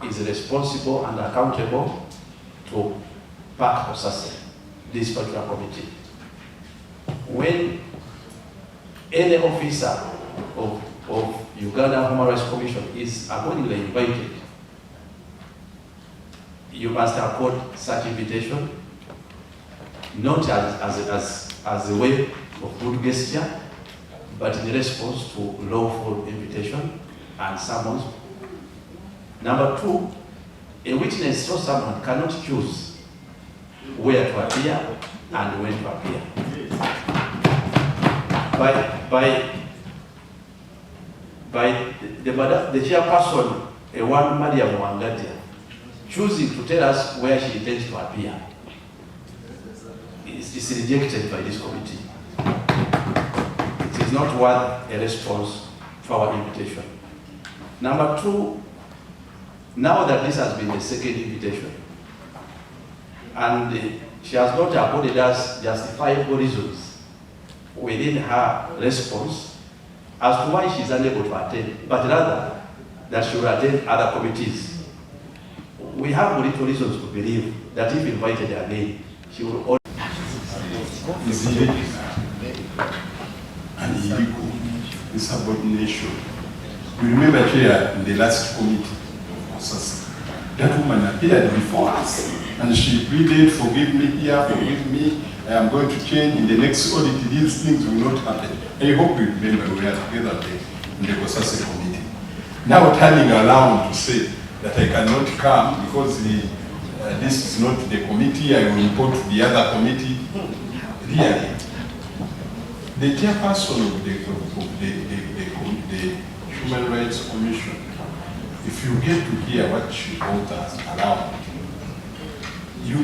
is responsible and accountable to back Cosase, this particular committee. When any officer of Uganda Human Rights Commission is accordingly invited, you must accord such invitation, not as a way of good gesture, but in response to lawful invitation and summons. Number two, a witness or someone cannot choose where to appear and when to appear. By the chairperson, one Mariam Wangadya, choosing to tell us where she intends to appear, is rejected by this committee. It is not worth a response to our invitation. Number two, now that this has been the second invitation, and she has not accorded us justifiable reasons within her response as to why she is unable to attend, but rather that she will attend other committees. We have little reasons to believe that if invited again, she will order. Is irregular and illegal insubordination. We remember here in the last committee of Cosase, that woman appeared before us and she pleaded, forgive me here, forgive me, I am going to change in the next audit, these things will not happen. I hope you remember we are together in the Cosase committee. Now turning around to say that I cannot come because this is not the committee, I will report to the other committee. Really, the chairperson of the Human Rights Commission, if you get to hear what she wrote us around, you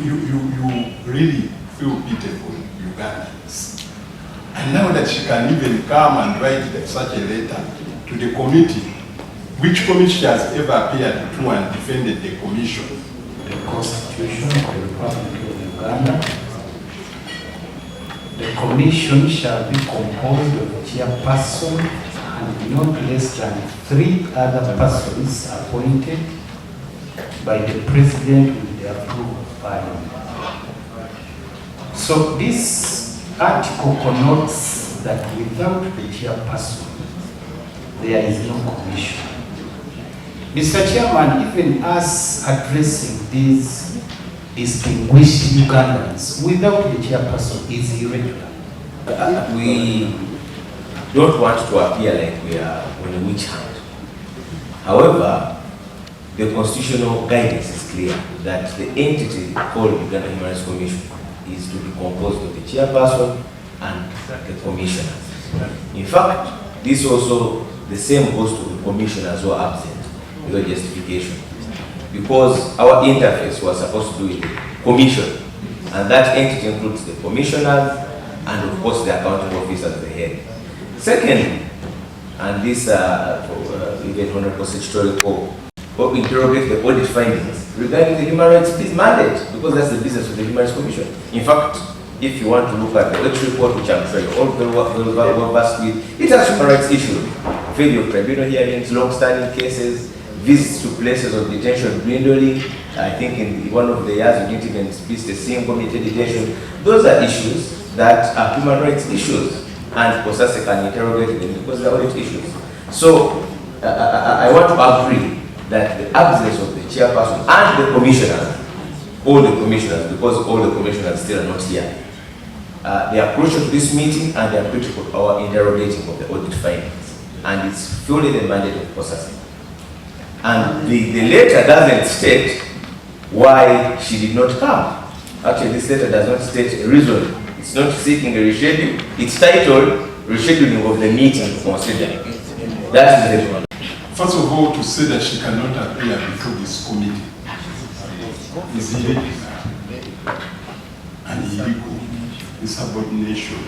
really feel pitiful Ugandans. And now that she can even come and write such a letter to the committee, which committee she has ever appeared to and defended the commission? The Constitution of the Republic of Uganda. The commission shall be composed of a chairperson and not less than 3 other persons appointed by the president with the approval of Parliament. So this article connotes that without the chairperson, there is no commission. Mr. Chairman, even us addressing these distinguished Ugandans without the chairperson is irregular. We don't want to appear like we are on a witch hunt. However, the constitutional guidance is clear that the entity called Uganda Human Rights Commission is to be composed of the chairperson and the commissioners. In fact, this also the same goes to the commissioners who are absent without justification, because our interface was supposed to do with the commission, and that entity includes the commissioners and of course the accounting officers at the head. Secondly, and this even on a procedural call, we interrogate the audit findings regarding the human rights mandate, because that's the business of the Human Rights Commission. In fact, if you want to look at the audit report, which I'm sure you're all very well versed with, it has human rights issues, failure of tribunal hearings, long-standing cases, visits to places of detention dwindling. I think in one of the years we didn't even visit a single community detention. Those are issues that are human rights issues, and Cosase can interrogate them because they're audit issues. So I want to agree that the absence of the chairperson and the commissioners, all the commissioners, because all the commissioners still are not here, they are crucial to this meeting and they are critical to our interrogating of the audit findings. And it's fully the mandate of Cosase. And the letter doesn't state why she did not come. Actually, this letter does not state a reason. It's not seeking a reschedule. It's titled Rescheduling of the Meeting to Consider. That is the one. First of all, to say that she cannot appear before this committee is irregular and illegal insubordination.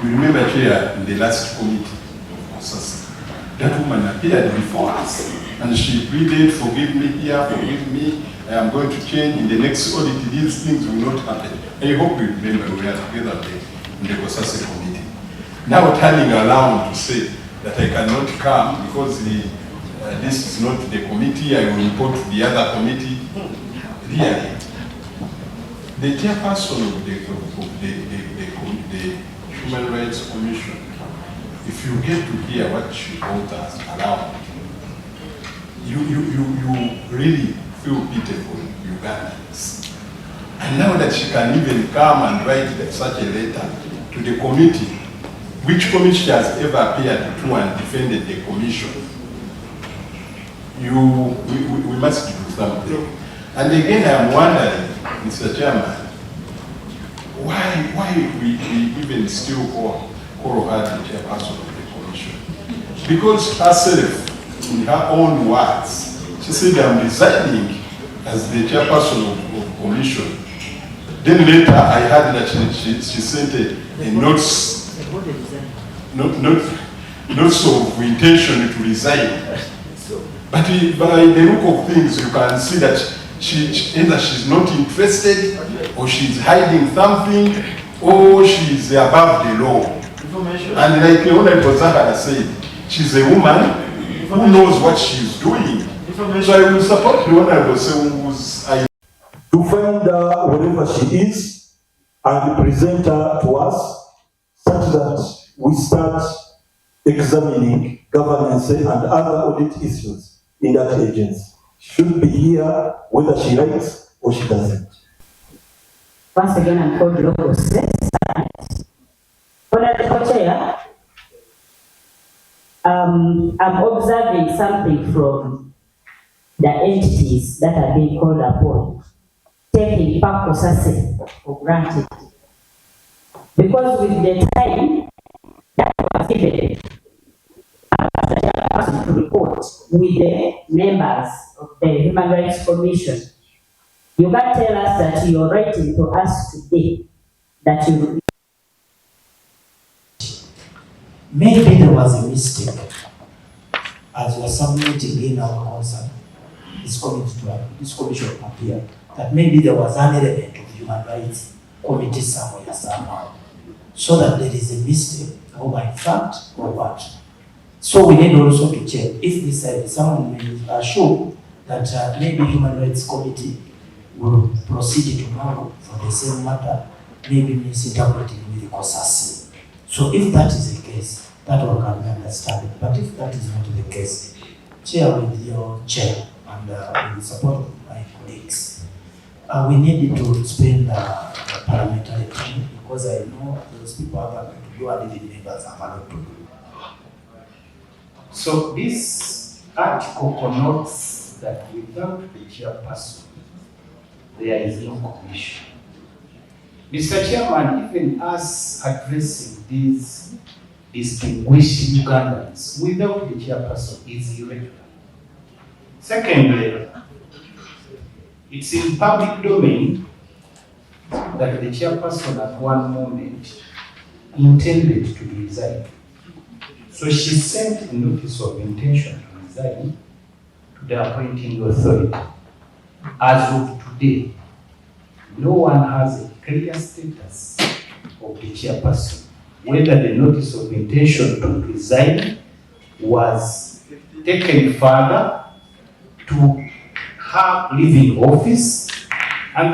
We remember here in the last committee of Cosase, that woman appeared before us and she pleaded, forgive me here, forgive me, I am going to change in the next audit, these things will not happen. I hope you remember we are together in the Cosase committee. Now turning around to say that I cannot come because this is not the committee, I will report to the other committee. Really, the chairperson of the Human Rights Commission, if you get to hear what she wrote us around, you really feel pity for Ugandans. And now that she can even come and write such a letter to the committee, which committee she has ever appeared to and defended the commission, we must do something. And again, I'm wondering, Mr. Chairman, why we even still call her the chairperson of the commission? Because herself, in her own words, she said, I'm resigning as the chairperson of commission. Then later, I heard that she sent a notice of intention to resign. But by the look of things, you can see that either she's not interested, or she's hiding something, or she's above the law. And like Honorable Zahara said, she's a woman who knows what she's doing. So I will support the Honorable who's to find her wherever she is and present her to us, such that we start examining governance and other audit issues in that agency. She should be here whether she likes or she doesn't. Once again, I'm called Cosase. Honorable Chair, I'm observing something from the entities that are being called upon, taking Cosase for granted. Because with the time that was given, to report with the members of the Human Rights Commission, you can tell us that you're writing to us today that you... Maybe there was a mistake as you are submitting in our concern, this commission appear, that maybe there was an element of human rights committee somewhere somehow, so that there is a mistake, or by fact or what. So we need also to check if this someone may assure that maybe Human Rights Committee will proceed tomorrow for the same matter, maybe misinterpreting with the Cosase. So if that is the case, that one can be understood. But if that is not the case, Chair, with your chair and with the support of my colleagues, we need to spend parliamentary time, because I know those people are going to do and the members have a lot to do. So this article connotes that without the chairperson, there is no commission. Mr. Chairman, even us addressing these distinguished Ugandans without the chairperson is irregular. Secondly, it's in public domain that the chairperson at one moment intended to resign. So she sent a notice of intention to resign to the appointing authority. As of today, no one has a clear status of the chairperson, whether the notice of intention to resign was taken further to her leaving office, and then